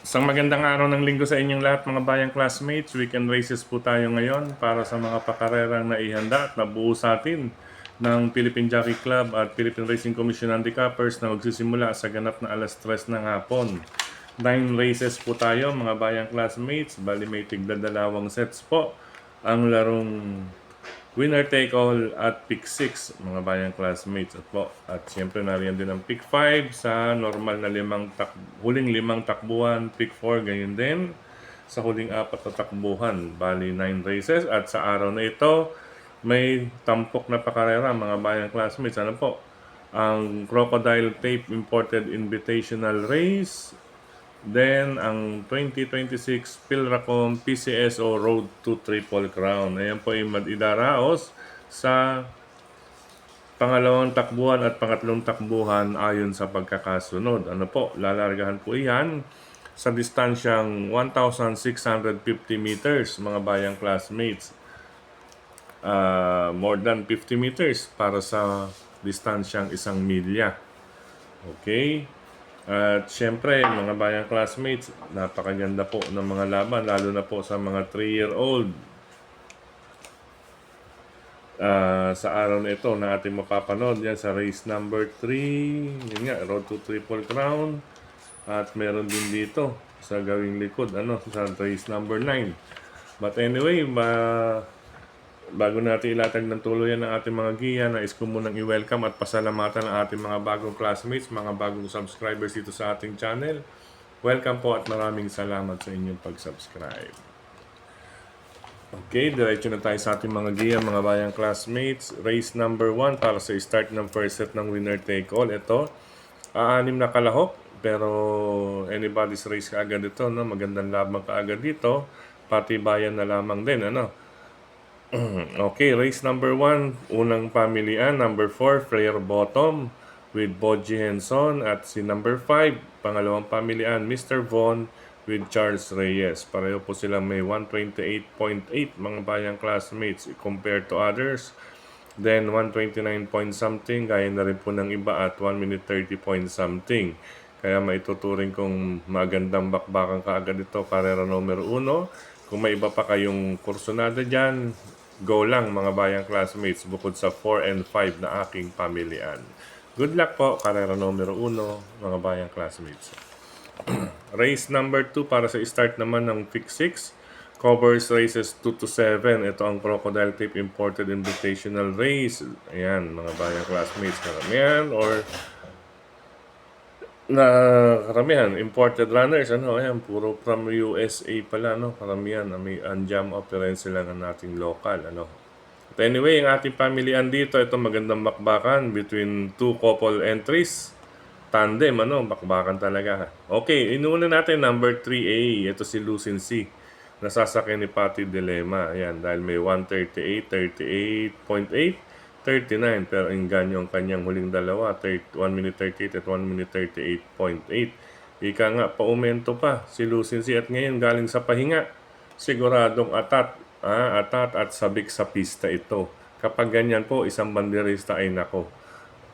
Isang magandang araw ng linggo sa inyong lahat mga bayang classmates. Weekend races po tayo ngayon para sa mga pakarerang naihanda at nabuo sa atin ng Philippine Jockey Club at Philippine Racing Commission Handicappers na magsisimula sa ganap na alas 3 ng hapon. 9 races po tayo mga bayang classmates. Bali may tigdadalawang sets po ang larong winner take all at pick 6 mga bayang classmates at po. At siyempre nariyan din ang pick 5 sa normal na huling limang takbuhan, pick 4 ganyan din sa huling apat na takbuhan. Bali 9 races at sa araw na ito may tampok na pakarera mga bayang classmates. Ano po? Ang Crocodile Tape Imported Invitational Race, then, ang 2026 Philracom PCSO Road to Triple Crown. Ayan po ay idaraos sa pangalawang takbuhan at pangatlong takbuhan ayon sa pagkakasunod. Ano po, lalargahan po iyan sa distansyang 1,650 meters, mga bayang classmates. More than 50 meters para sa distansyang 1 milya. Okay? At syempre, mga bayang classmates, napakaganda po ng mga laban, lalo na po sa mga 3-year-old. Sa araw na ito na ating mapapanood yan sa race number 3, yun nga, Road to Triple Crown. At meron din dito sa gawing likod, sa race number 9. But anyway, bago natin ilatag ng tuluyan ng ating mga giya, nais ko munang i-welcome at pasalamatan ang ating mga bagong classmates, mga bagong subscribers dito sa ating channel. Welcome po at maraming salamat sa inyong pag-subscribe. Okay, diretso na tayo sa ating mga giya, mga bayang classmates. Race number 1 para sa start ng first set ng winner take all. Ito, 6 na kalahok, pero anybody's race kaagad ito, no? Magandang labang kaagad dito. Pati bayan na lamang din, Okay, race number 1, unang pamilian, number 4, Flare Bottom with Boji Henson at si number 5, pangalawang pamilian, Mr. Von with Charles Reyes. Pareho po silang may 128.8 mga bayang classmates compared to others. Then 129 point something, gaya na rin po ng iba at 1 minute 30 point something. Kaya maituturing kong magandang bakbakan kaagad ito, karera numero 1. Kung may iba pa kayong kursunada dyan, go lang mga bayang classmates bukod sa 4 and 5 na aking pamilian. Good luck po, karera numero 1, mga bayang classmates. Race number 2 para sa start naman ng pick 6. Covers races 2 to 7. Ito ang Crocodile Tape Imported Invitational Race. Ayan, mga bayang classmates, karamihan or karamihan imported runners, ayan, puro from USA pala, karamihan, may Anjam Operense lang ang nating local, But anyway, ang ating pamilian dito, ito magandang bakbakan between two couple entries, tandem, bakbakan talaga. Okay, inuuna natin number 3A, ito si Lucin C, nasasakyan ni Patty Dilema, ayan, dahil may 138, 38.8, 39, pero inganyo ang kanyang huling dalawa, 1 minute 38 at 1 minute 38.8. Ika nga, paumento pa si Lucincy at ngayon galing sa pahinga. Siguradong atat at sabik sa pista ito. Kapag ganyan po, isang banderista ay nako,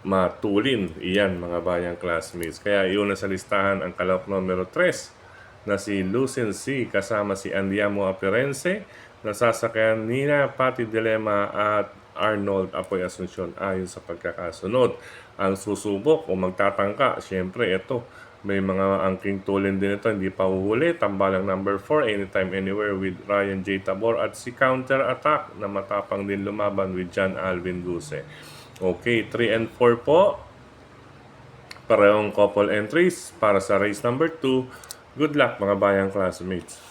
matulin. Iyan mga bayang classmates. Kaya iuna sa listahan ang kalahok numero 3 na si Lucincy kasama si Andiamo Aperense, nasasakyan nina Patty Dilema at Arnold Apoy Asuncion ayon sa pagkakasunod. Ang susubok o magtatangka, syempre ito, may mga angking tulin din ito, hindi pa huhuli. Tambalang number 4, Anytime Anywhere with Ryan J. Tabor at si Counter Attack na matapang din lumaban with John Alvin Guse. Okay, 3 and 4 po. Parehong couple entries para sa race number 2. Good luck mga bayang classmates.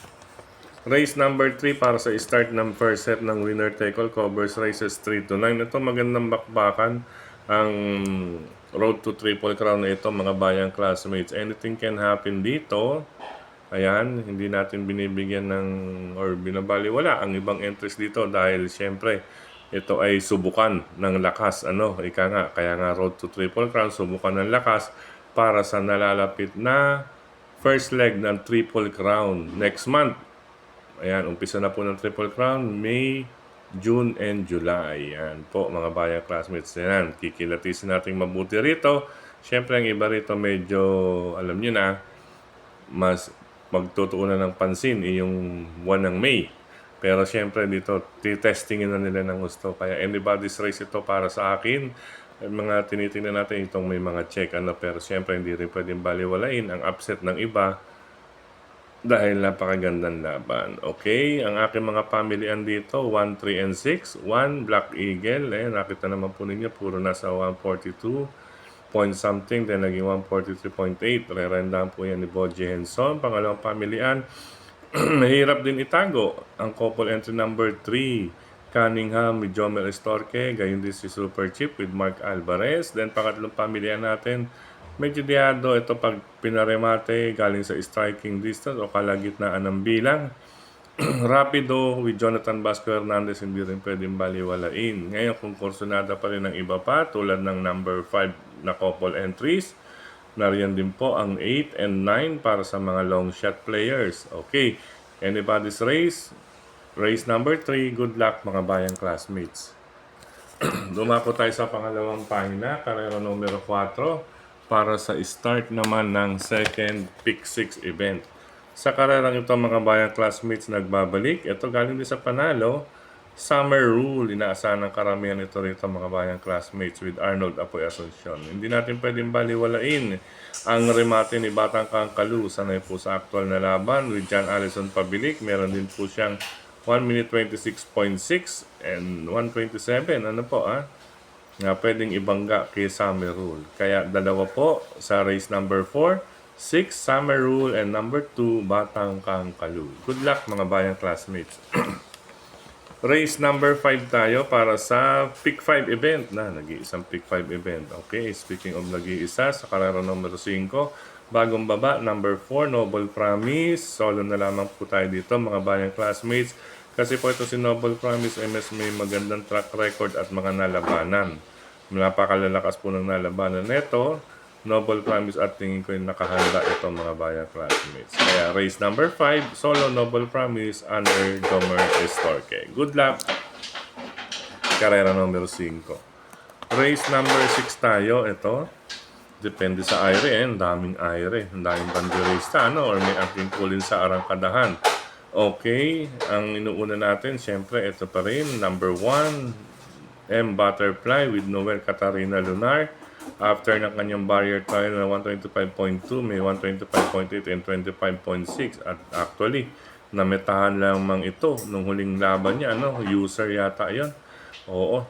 Race number 3 para sa start ng first set ng winner take all, covers races 3 to 9. Ito magandang bakbakan ang Road to Triple Crown na ito mga bayang classmates. Anything can happen dito. Ayan, hindi natin binibigyan ng or binabaliwala ang ibang entries dito dahil siyempre ito ay subukan ng lakas. Ika nga, kaya nga Road to Triple Crown, subukan ng lakas para sa nalalapit na first leg ng Triple Crown next month. Ayan, umpisa na po ng Triple Crown, May, June, and July. Ayan po mga bayang classmates. Ayan, kikilatisin natin mabuti rito. Siyempre, ang iba rito medyo, alam nyo na, mas magtutuunan ng pansin yung buwan ng May. Pero syempre dito, titestingin na nila ng gusto. Kaya anybody's race ito para sa akin. Mga tinitingnan natin itong may mga check. Pero syempre hindi rin pwedeng baliwalain ang upset ng iba dahil napakagandang laban. Okay, ang aking mga pamilihan dito, 1, 3, and 6. 1, Black Eagle. Nakita naman po ninyo, puro nasa 142 point something. Then naging 143.8. Re-rendahan po yan ni Boji Henson. Pangalawang pamilihan, mahirap din itago. Ang couple entry number 3, Cunningham with Jomel Estorque. Gayon din si Super Chip with Mark Alvarez. Then pangatlong pamilihan natin, medyo diado ito pag pinaremate galing sa striking distance o kalagitnaan ng bilang. Rapido with Jonathan Vasco Hernandez, hindi rin pwedeng baliwalain. Ngayon, kung kursunada pa rin ng iba pa, tulad ng number 5 na couple entries, nariyan din po ang 8 and 9 para sa mga long shot players. Okay, anybody's race. Race number 3, good luck mga bayang classmates. Dumako tayo sa pangalawang pahina, karera numero 4, para sa start naman ng second pick 6 event. Sa karerang ito mga bayang classmates nagbabalik. Ito galing din sa panalo, Summer Rule. Inaasahan ng karamihan ito rito mga bayang classmates with Arnold Apoy Asuncion. Hindi natin pwedeng baliwalain ang remate ni Batang Kangkalu. Sanay po sa actual na laban with John Allison Pabilik. Meron din po siyang 1 minute 26.6 and 127. Ano po na pwedeng ibangga kay Summer Rule. Kaya dalawa po sa race number 4, 6 Summer Rule, and number 2 Batang Kangkalu. Good luck mga bayang classmates. Race number 5 tayo para sa pick 5 event na nag-iisang pick 5 event. Okay, speaking of nag-iisa, sa karera numero 5, bagong baba, number 4 Noble Promise. Solo na lamang po tayo dito mga bayang classmates. Kasi po ito si Noble Promise, MS may magandang track record at mga nalabanan. Napakalalakas po ng nalabanan neto. Noble Promise at tingin ko yung nakahanda ito mga bayang classmates. Kaya race number 5, solo Noble Promise under Jomer Estorque. Good luck! Karera number 5. Race number 6 tayo. Ito, depende sa aire. Ang daming aire. Ang daming banderista. Or may aking kulin sa arangkadahan. Okay, ang inuuna natin, syempre, ito pa rin. Number 1, M Butterfly with Noel Catarina Lunar. After ng kanyang barrier trial na 125.2, may 125.8 and 25.6. At actually, nametahan lamang ito nung huling laban niya. User yata yon. Oo,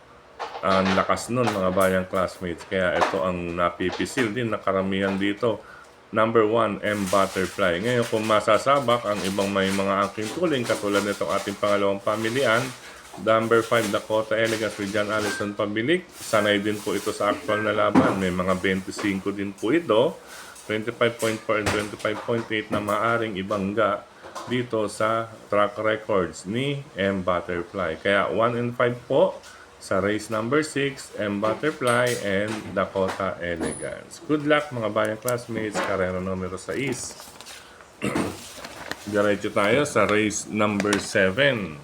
ang lakas nun mga bayang classmates. Kaya ito ang napipisil din na karamihan dito. Number 1, M Butterfly. Ngayon, kung masasabak ang ibang may mga angking tuling, katulad nitong ating pangalawang pamilihan, number 5, Dakota Elegance with John Allison Pabilik. Sanay din po ito sa actual na laban. May mga 25 din po ito. 25.4 and 25.8 na maaring ibangga dito sa track records ni M Butterfly. Kaya 1 and 5 po sa race number 6, M Butterfly and Dakota Elegance. Good luck mga bayang classmates. Karera numero 6. Diretso tayo sa race number 7.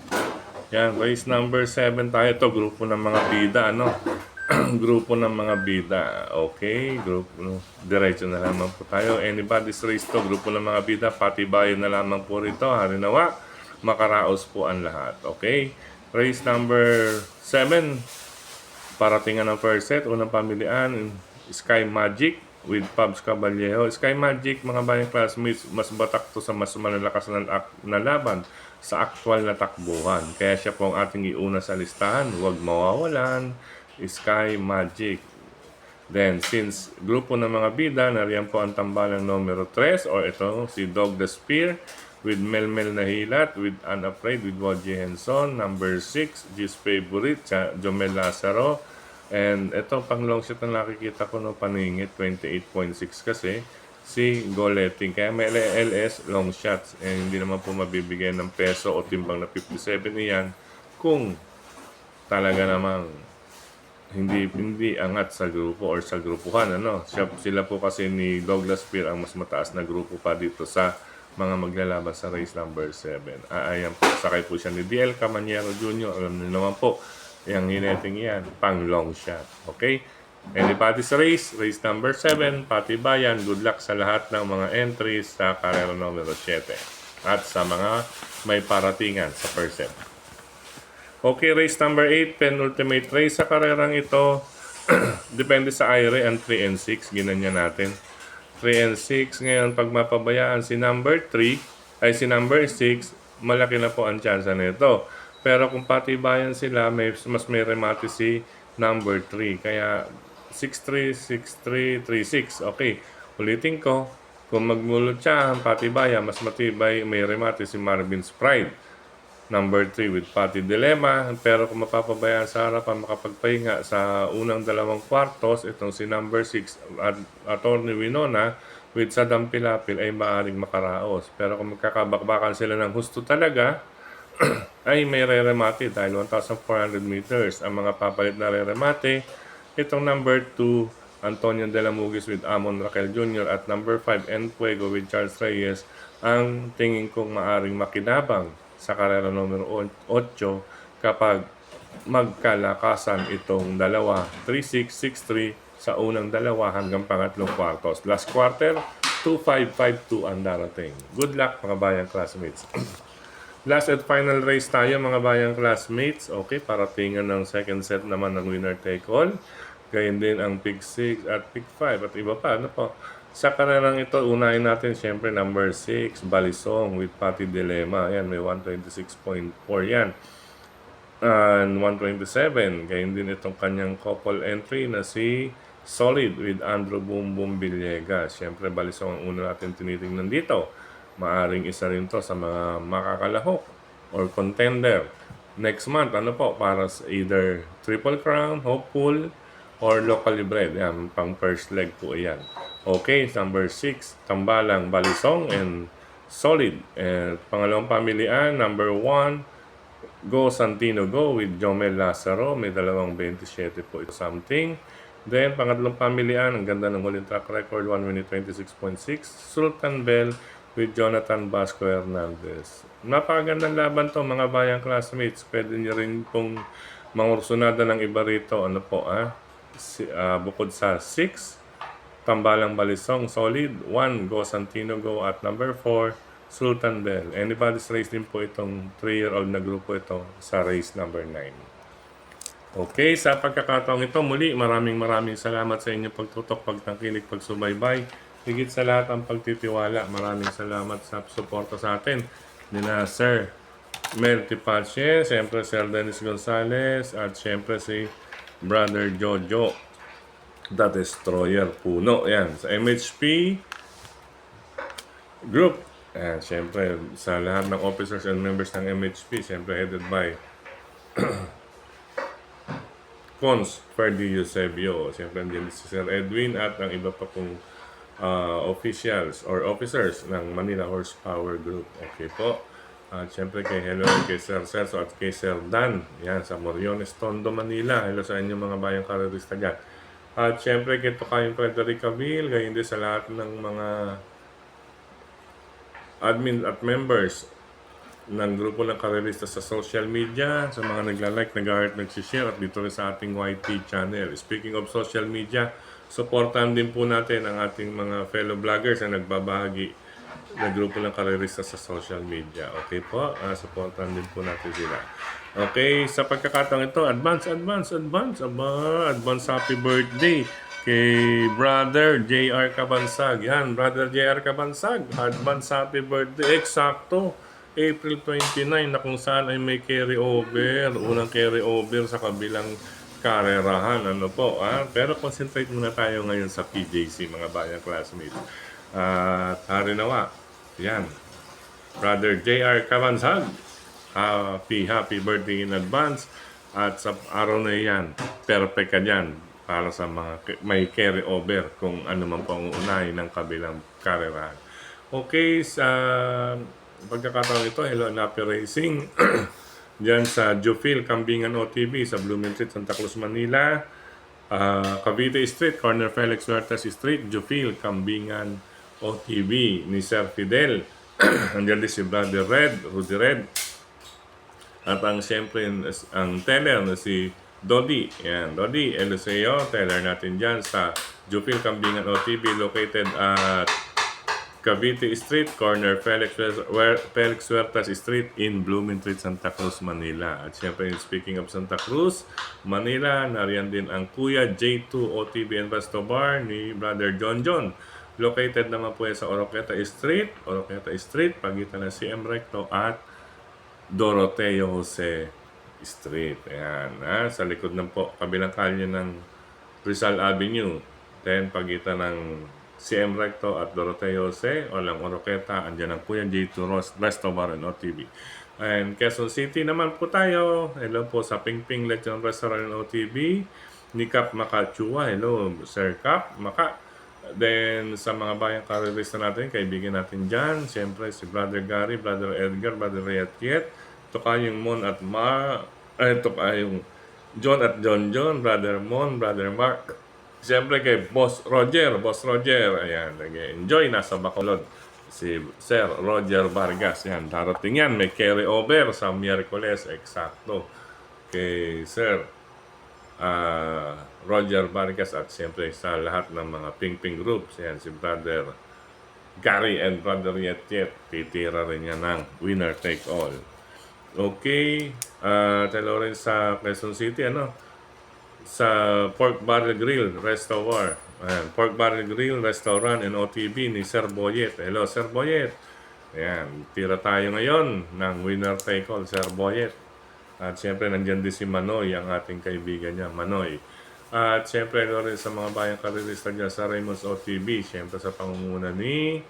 Yan, race number 7 tayo. Ito, grupo ng mga bida, grupo ng mga bida. Okay, grupo. Diretso na lamang po tayo. Anybody's race to, grupo ng mga bida. Pati bayan na lamang po rito. Harinawa, makaraos po ang lahat. Okay, race number 7. Paratingan ng first set. Unang pamilihan, Sky Magic with Pabs Caballero. Sky Magic, mga bayang classmates, mas batak to sa mas malalakas na laban sa aktual na takbuhan. Kaya siya po ang ating iuna sa listahan. Huwag mawawalan. Sky Magic. Then, since grupo ng mga bida, nariyan po ang tambalang numero 3 or ito, si Dog the Spear with Melmel Nahilat, with Unafraid, with Woji Henson. Number 6, G's Favorite, Jomel Lazaro. And ito, pang long shot na nakikita ko, paningit, 28.6 kasi si Goletting. Kaya may LS long shots. Hindi naman po mabibigyan ng peso o timbang na 57 niyan kung talaga namang hindi angat sa grupo or sa grupuhan. Sila po kasi ni Douglas Spear ang mas mataas na grupo pa dito sa mga maglalaban sa race number 7. Ayan po, sakay po siya ni DL Camanero Jr. Alam niyo naman po, yung hineting yan, pang long shot. Okay? Anybody's race, race number 7, Patibayan. Good luck sa lahat ng mga entries sa karera numero 7 at sa mga may paratingan sa percent. Okay, race number 8, penultimate race sa karerang ito. Depende sa IRA ang 3 and 6. Ginanyan natin. 3 and 6. Ngayon, pag mapabayaan si number 3, ay si number 6, malaki na po ang chance nito. Pero kung patibayan sila, mas may remate si number 3. Kaya 6-3, 6-3, 3-6. Okay, ulitin ko. Kung magmulot siya ang patibayan, mas matibay, may remate si Marvin's Pride. Number 3 with Pati Dilemma. Pero kung mapapabayaan sa harapan, makapagpahinga sa unang 2 kwartos, itong si number 6, Attorney Winona, with Saddam Pilapil ay maaaring makaraos. Pero kung magkakabakbakan sila ng husto talaga, ay may re-remate dahil 1,400 meters. Ang mga papalit na re-remate, itong number 2, Antonio De La Mugis with Amon Raquel Jr. at number 5, Enfuego with Charles Reyes, ang tingin kong maaring makinabang sa karera numero 8 kapag magkalakasan itong dalawa, 3-6, 6-3 sa unang 2 hanggang pangatlong kwartos. Last quarter, 2-5, 5-2 ang darating. Good luck mga bayang classmates. Last at final race tayo mga bayang classmates. Okay, paratingan ng second set naman ng winner take all. Gayun din ang Pig 6 at Pig 5 at iba pa. Ano po? Sa karerang ito, unahin natin siyempre number 6, Balisong with Pati Dilemma. Ayan, may 126.4 yan. And 127. Gayun din itong kanyang couple entry na si Solid with Andrew Boom Boom Villegas. Siyempre, Balisong ang una natin tinitingnan dito. Maaring isa rin to sa mga makakalahok or contender next month. Ano po? Para sa either Triple Crown, Hopeful, or locally bred. Yan, pang first leg po yan. Okay, number 6, Tambalang, Balisong, and Solid. And pangalawang pamilian, number 1, Go Santino Go with Jomel Lazaro. May 2.27 po ito something. Then, pangatlong pamilian, ang ganda ng huling track record, 1 minute 26.6, Sultan Bell with Jonathan Vasco Hernandez. Napakagandang laban to mga bayang classmates. Pwede nyo rin pong mangursunada ng iba rito. Ano po, bukod sa 6, Tambalang Balisong, Solid, 1, Go Santino Go, at number 4, Sultan Bell. Anybody's race din po itong 3-year-old na grupo ito sa race number 9. Okay, sa pagkakataong ito, muli maraming salamat sa inyong pagtutok, pagtangkilik, pagsubaybay. Higit sa lahat ang pagtitiwala. Maraming salamat sa suporta sa atin. Nina Sir Mel Tipache, siyempre Sir Dennis Gonzalez, at siyempre si Brother Jojo, The Destroyer Puno. Yan, sa MHP Group. Yan, siyempre sa lahat ng officers and members ng MHP, siyempre headed by Cons Ferdy Eusebio. Siyempre din si Sir Edwin at ang iba pa pong officials or officers ng Manila Horsepower Group. Okay po. At siyempre kay Sir Celso at kay Sir Dan. Yan, sa Moriones, Tondo, Manila. Hello sa inyo mga bayang karerista dyan. At siyempre kay Tokayong Frederick Cabil. Gayon din sa lahat ng mga admin at members ng grupo ng karerista sa social media, sa mga nagla-like, nag-heart, nag-share, at dito rin sa ating YT channel. Speaking of social media, supportan din po natin ang ating mga fellow vloggers na nagbabahagi ng grupo ng karerista sa social media. Okay po? Supportan din po natin sila. Okay, sa pagkakataong ito, advance happy birthday kay Brother JR Cabansag. Yan, Brother JR Cabansag, advance happy birthday. Eksakto, April 29 na kung saan ay may carry over. Unang carry over sa kabilang karerahan. Ano po, Pero concentrate muna tayo ngayon sa PJC, mga bayang classmates. At harinawa, yan, Brother JR Cabansag, happy birthday in advance. At sa araw na yan, perfect ka dyan para sa mga may carry over kung ano man po ang uunahin ng kabilang karerahan. Okay, sa pagkakataon ito, hello Napi Racing dyan sa Jufil, Kambingan OTV sa Blooming Street, Santa Cruz, Manila. Cavite Street, corner Felix Huertas Street, Jufil, Kambingan OTV ni Sir Fidel. Andiyan din si Brother Red, Rudy Red. At ang siyempre, ang teller na si Dodi. Yan, Dodi Eliseo, teller natin dyan sa Jupil Kambingan OTB located at Cavite Street, corner Felix Huertas Street in Bloomington, Santa Cruz, Manila. At syempre, speaking of Santa Cruz, Manila, nariyan din ang Kuya J2 OTB and Resto Bar ni Brother John John. Located naman po yan sa Oroqueta Street, pagitan ng CM Recto at Doroteo Jose Street. Ayan, sa likod ng po, kabilang kalye ng Rizal Avenue. Then, pagitan ng CM Recto at Doroteo Jose, o lang Oroqueta, andyan ang Kuya J2 Resto Bar and OTB. And Quezon City naman po tayo. Hello po sa Pingping Lechon Restaurant and OTB. Ni Cap Makachua. Hello, Sir Cap Maka. Then, sa mga bayang karerista natin, kaibigan natin dyan. Siyempre, si Brother Gary, Brother Edgar, Brother Reyatiet. Ito kayong Mon at ito kayong John at John, Brother Mon, Brother Mark. Siyempre kay Boss Roger. Ayan, enjoy nasa Bacolod. Si Sir Roger Vargas. Yan, darating yan. May carry over sa Miyerkules. Eksakto. Kay Sir Roger Vargas at siyempre sa lahat ng mga ping-ping groups. Yan, si Brother Gary and Brother Yet. Titira rin yan ng winner take all. Okay. Talo rin sa Quezon City, sa Pork Barrel Grill Restaurant. Ayan, Pork Barrel Grill Restaurant and OTB ni Sir Boyet. Hello, Sir Boyet. Ayan, tira tayo ngayon ng winner take all, Sir Boyet. At siyempre, nandiyan din si Manoy, ang ating kaibigan niya, Manoy. At siyempre, rin sa mga bayang karirista dyan sa Raymond's OTB. Siyempre, sa pangunguna ni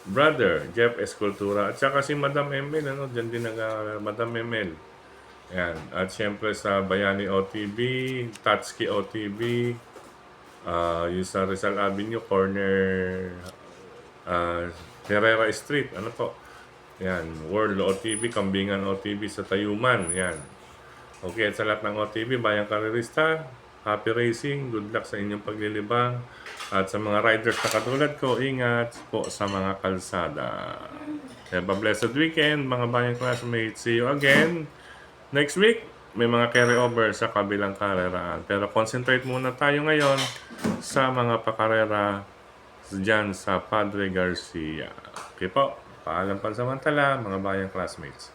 Brother Jeff Escultura. At saka si Madam Emel, dyan din Madam Emel. Yan. At siyempre sa Bayani OTB, Tatsuki OTB, yung sa Rizal Avenue, corner Herrera Street. Ano po? Yan. World OTB, Kambingan OTB sa Tayuman. Yan. Okay, at sa lahat ng OTB, bayang karirista, happy racing, good luck sa inyong paglilibang. At sa mga riders na katulad ko, ingat po sa mga kalsada. Have a blessed weekend, mga bayang classmates. See you again next week. May mga carry-over sa kabilang kareraan. Pero concentrate muna tayo ngayon sa mga pakarera dyan sa Padre Garcia. Okay po, paalam pansamantala, mga bayang classmates.